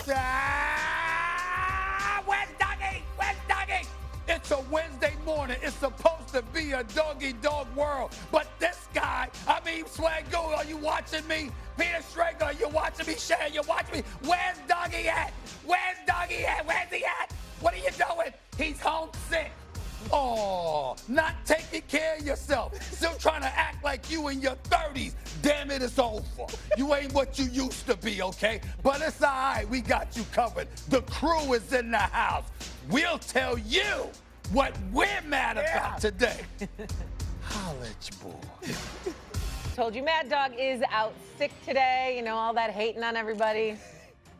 Where's Dougie? Where's Dougie? It's a Wednesday morning. It's supposed to be a doggy-dog world. But this guy, Swagoo, are you watching me? Peter Schrager, are you watching me? Shay, you watching me? Where's Dougie at? Where's Dougie at? Where's he at? What are you doing? He's homesick. Oh, not taking care of yourself. Still trying to act like you in your 30s. Damn it, it's over. You ain't what you used to be, okay? But it's all right. We got you covered. The crew is in the house. We'll tell you what we're mad about today. Holla at your boy. Told you Mad Dog is out sick today. You know, all that hating on everybody.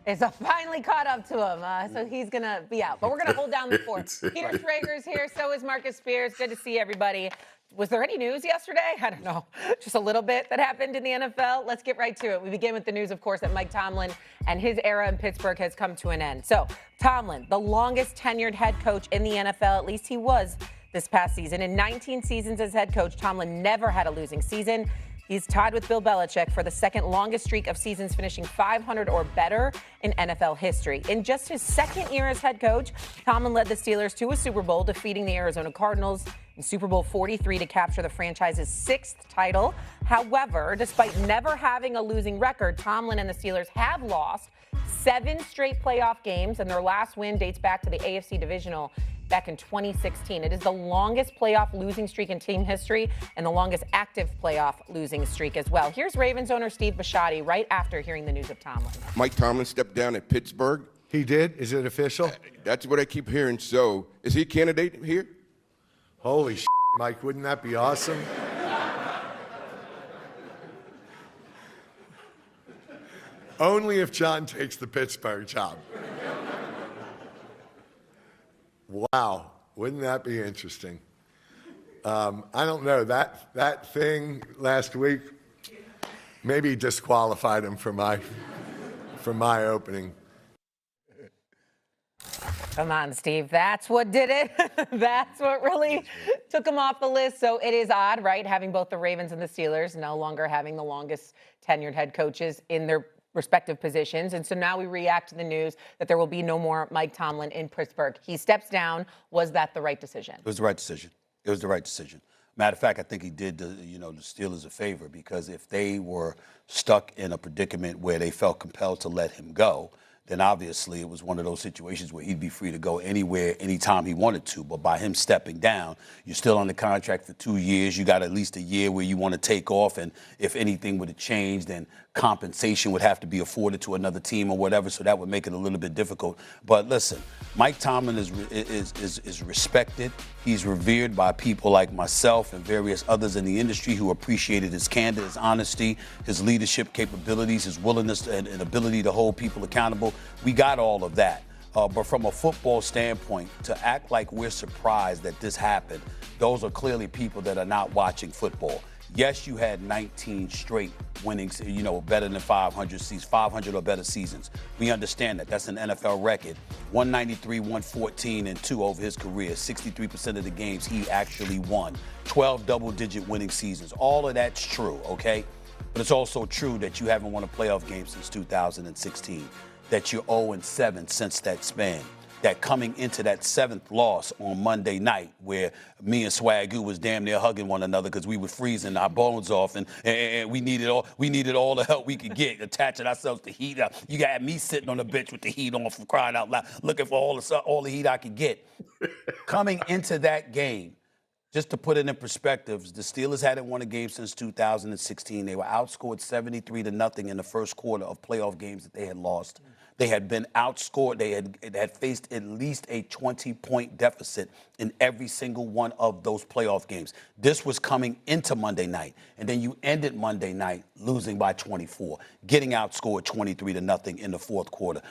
It's finally caught up to him, so he's going to be out. But we're going to hold down the fort. Peter Schrager's here, so is Marcus Spears. Good to see everybody. Was there any news yesterday? I don't know. Just a little bit that happened in the NFL. Let's get right to it. We begin with the news, of course, that Mike Tomlin and his era in Pittsburgh has come to an end. So, Tomlin, the longest tenured head coach in the NFL, at least he was this past season. In 19 seasons as head coach, Tomlin never had a losing season. He's tied with Bill Belichick for the second longest streak of seasons finishing 500 or better in NFL history. In just his second year as head coach, Tomlin led the Steelers to a Super Bowl, defeating the Arizona Cardinals in Super Bowl 43 to capture the franchise's sixth title. However, despite never having a losing record, Tomlin and the Steelers have lost 7 straight playoff games, and their last win dates back to the AFC Divisional back in 2016. It is the longest playoff losing streak in team history and the longest active playoff losing streak as well. Here's Ravens owner Steve Bisciotti right after hearing the news of Tomlin. Mike Tomlin stepped down at Pittsburgh. He did? Is it official? That's what I keep hearing. So, is he a candidate here? Holy shit, Mike, wouldn't that be awesome? Only if John takes the Pittsburgh job. Wow, wouldn't that be interesting? I don't know, that thing last week maybe disqualified him for my opening. Come on, Steve. That's what did it. That's what really took him off the list. So it is odd, right, having both the Ravens and the Steelers no longer having the longest tenured head coaches in their respective positions. And so now we react to the news that there will be no more Mike Tomlin in Pittsburgh. He steps down. Was that the right decision? It was the right decision. It was the right decision. Matter of fact, I think he did the Steelers a favor, because if they were stuck in a predicament where they felt compelled to let him go, then obviously it was one of those situations where he'd be free to go anywhere, anytime he wanted to. But by him stepping down, you're still on the contract for 2 years. You got at least a year where you want to take off. And if anything were to change, then compensation would have to be afforded to another team or whatever. So that would make it a little bit difficult. But listen, Mike Tomlin is respected. He's revered by people like myself and various others in the industry who appreciated his candor, his honesty, his leadership capabilities, his willingness and ability to hold people accountable. We got all of that. But from a football standpoint, to act like we're surprised that this happened, those are clearly people that are not watching football. Yes, you had 19 straight winnings, better than 500 seasons, 500 or better seasons. We understand that. That's an NFL record. 193, 114, and 2 over his career. 63% of the games he actually won. 12 double-digit winning seasons. All of that's true, okay? But it's also true that you haven't won a playoff game since 2016, that you're 0-7 since that span. That coming into that 7th loss on Monday night, where me and Swagoo was damn near hugging one another because we were freezing our bones off, and we needed all the help we could get, attaching ourselves to heat. You got me sitting on the bench with the heat on, for crying out loud, looking for all the heat I could get. Coming into that game, just to put it in perspective, the Steelers hadn't won a game since 2016. They were outscored 73-0 in the first quarter of playoff games that they had lost. They had been outscored. They had faced at least a 20-point deficit in every single one of those playoff games. This was coming into Monday night, and then you ended Monday night losing by 24, getting outscored 23-0 in the fourth quarter.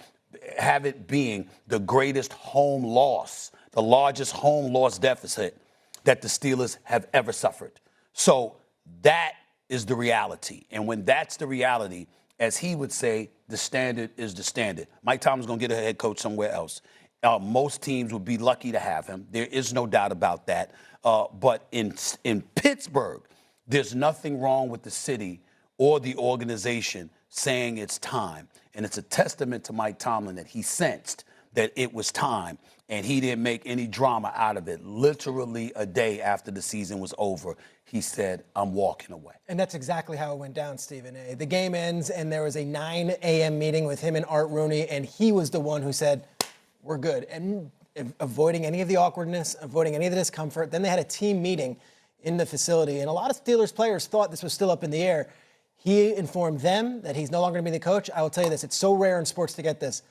Have it being the greatest home loss, the largest home loss deficit that the Steelers have ever suffered. So that is the reality. And when that's the reality, as he would say, the standard is the standard. Mike Tomlin's going to get a head coach somewhere else. Most teams would be lucky to have him. There is no doubt about that. But in Pittsburgh, there's nothing wrong with the city or the organization saying it's time. And it's a testament to Mike Tomlin that he sensed that it was time, and he didn't make any drama out of it. Literally a day after the season was over, he said, I'm walking away. And that's exactly how it went down, Stephen A. The game ends, and there was a 9 a.m. meeting with him and Art Rooney, and he was the one who said, we're good. And avoiding any of the awkwardness, avoiding any of the discomfort. Then they had a team meeting in the facility, and a lot of Steelers players thought this was still up in the air. He informed them that he's no longer going to be the coach. I will tell you this, it's so rare in sports to get this.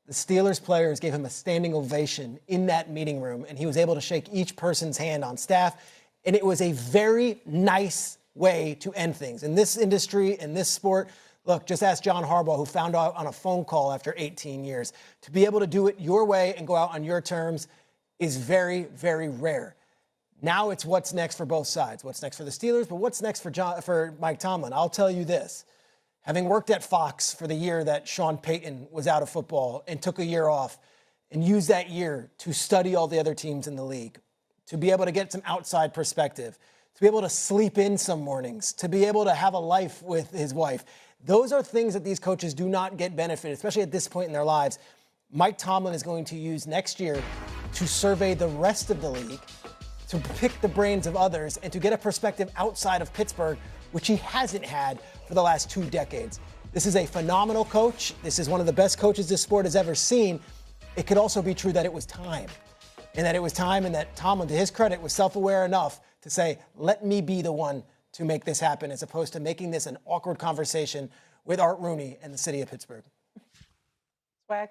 The Steelers players gave him a standing ovation in that meeting room, and he was able to shake each person's hand on staff, and it was a very nice way to end things. In this industry, in this sport, look, just ask John Harbaugh, who found out on a phone call after 18 years. To be able to do it your way and go out on your terms is very, very rare. Now it's what's next for both sides. What's next for the Steelers, but what's next for Mike Tomlin? I'll tell you this. Having worked at Fox for the year that Sean Payton was out of football and took a year off and used that year to study all the other teams in the league, to be able to get some outside perspective, to be able to sleep in some mornings, to be able to have a life with his wife. Those are things that these coaches do not get benefit, especially at this point in their lives. Mike Tomlin is going to use next year to survey the rest of the league, to pick the brains of others, and to get a perspective outside of Pittsburgh, which he hasn't had for the last 2 decades. This is a phenomenal coach. This is one of the best coaches this sport has ever seen. It could also be true that it was time. And that Tomlin, to his credit, was self-aware enough to say, let me be the one to make this happen, as opposed to making this an awkward conversation with Art Rooney and the city of Pittsburgh. Swag?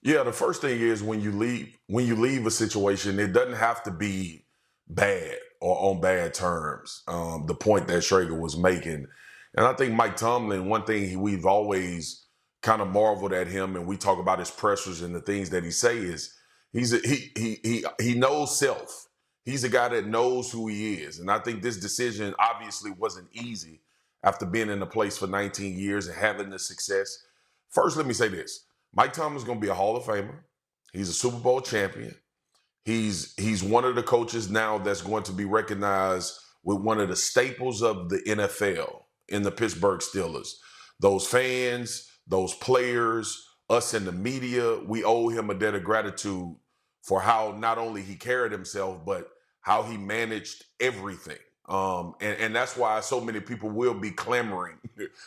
Yeah, the first thing is when you leave a situation, it doesn't have to be bad or on bad terms. The point that Schrager was making. And I think Mike Tomlin, one thing we've always kind of marveled at him, and we talk about his pressures and the things that he say is he knows self. He's a guy that knows who he is. And I think this decision obviously wasn't easy after being in the place for 19 years and having the success. First, let me say this. Mike Tomlin's going to be a Hall of Famer. He's a Super Bowl champion. He's one of the coaches now that's going to be recognized with one of the staples of the NFL in the Pittsburgh Steelers. Those fans, those players, us in the media, we owe him a debt of gratitude for how not only he carried himself, but how he managed everything. And that's why so many people will be clamoring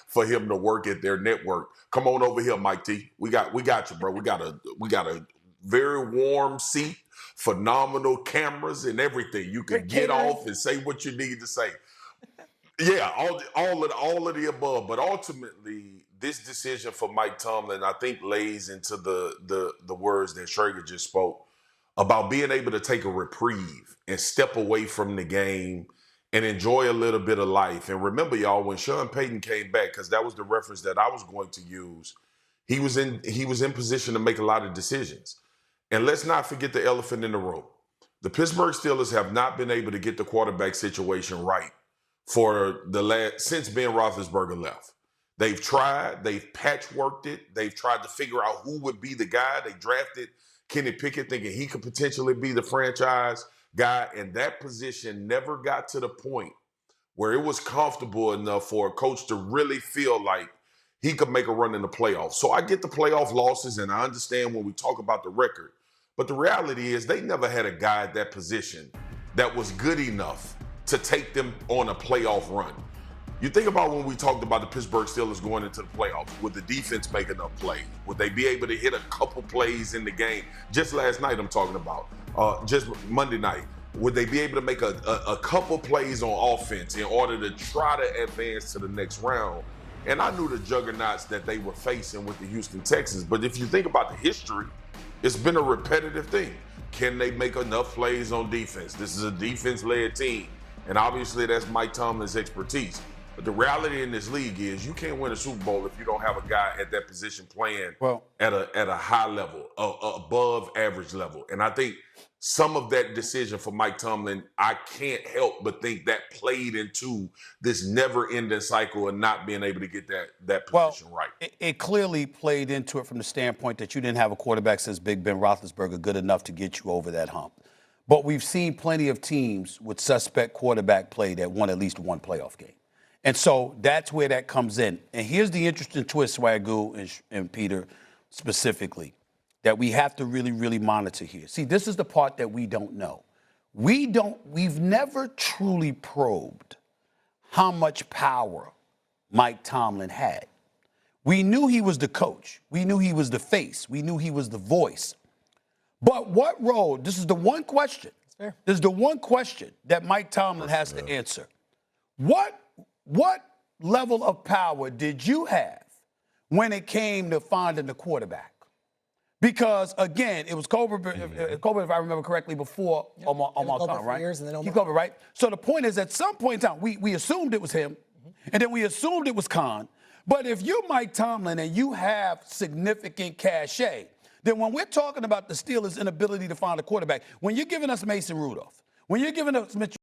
for him to work at their network. Come on over here, Mike T. We got you, bro. We got a very warm seat, phenomenal cameras and everything. You can get off and say what you need to say. Yeah, all of the above. But ultimately, this decision for Mike Tomlin, I think, lays into the words that Schrager just spoke about being able to take a reprieve and step away from the game and enjoy a little bit of life. And remember, y'all, when Sean Payton came back, because that was the reference that I was going to use, he was in position to make a lot of decisions. And let's not forget the elephant in the room. The Pittsburgh Steelers have not been able to get the quarterback situation right since Ben Roethlisberger left. They've tried, they've patchworked it, they've tried to figure out who would be the guy. They drafted Kenny Pickett thinking he could potentially be the franchise guy, and that position never got to the point where it was comfortable enough for a coach to really feel like he could make a run in the playoffs. So I get the playoff losses, and I understand when we talk about the record. But the reality is they never had a guy at that position that was good enough to take them on a playoff run. You think about when we talked about the Pittsburgh Steelers going into the playoffs, would the defense make enough plays? Would they be able to hit a couple plays in the game? Just last night I'm talking about, just Monday night. Would they be able to make a couple plays on offense in order to try to advance to the next round? And I knew the juggernauts that they were facing with the Houston Texans. But if you think about the history, it's been a repetitive thing. Can they make enough plays on defense? This is a defense-led team. And obviously that's Mike Tomlin's expertise. But the reality in this league is you can't win a Super Bowl if you don't have a guy at that position playing at a high level, above average level. And I think some of that decision for Mike Tomlin, I can't help but think that played into this never-ending cycle of not being able to get that position right. It clearly played into it from the standpoint that you didn't have a quarterback since Big Ben Roethlisberger good enough to get you over that hump. But we've seen plenty of teams with suspect quarterback play that won at least one playoff game. And so that's where that comes in. And here's the interesting twist, Swagoo and Peter specifically, that we have to really, really monitor here. See, this is the part that we don't know. We've never truly probed how much power Mike Tomlin had. We knew he was the coach. We knew he was the face. We knew he was the voice. But what role, this is the one question, this is the one question that Mike Tomlin has to answer. What level of power did you have when it came to finding the quarterback? Because, again, it was Cobra, if I remember correctly, before Omar Khan, right? Years and then He Cobra, right? So the point is, at some point in time, we assumed it was him, and then we assumed it was Khan. But if you're Mike Tomlin and you have significant cachet, then when we're talking about the Steelers' inability to find a quarterback, when you're giving us Mason Rudolph, when you're giving us Mitchell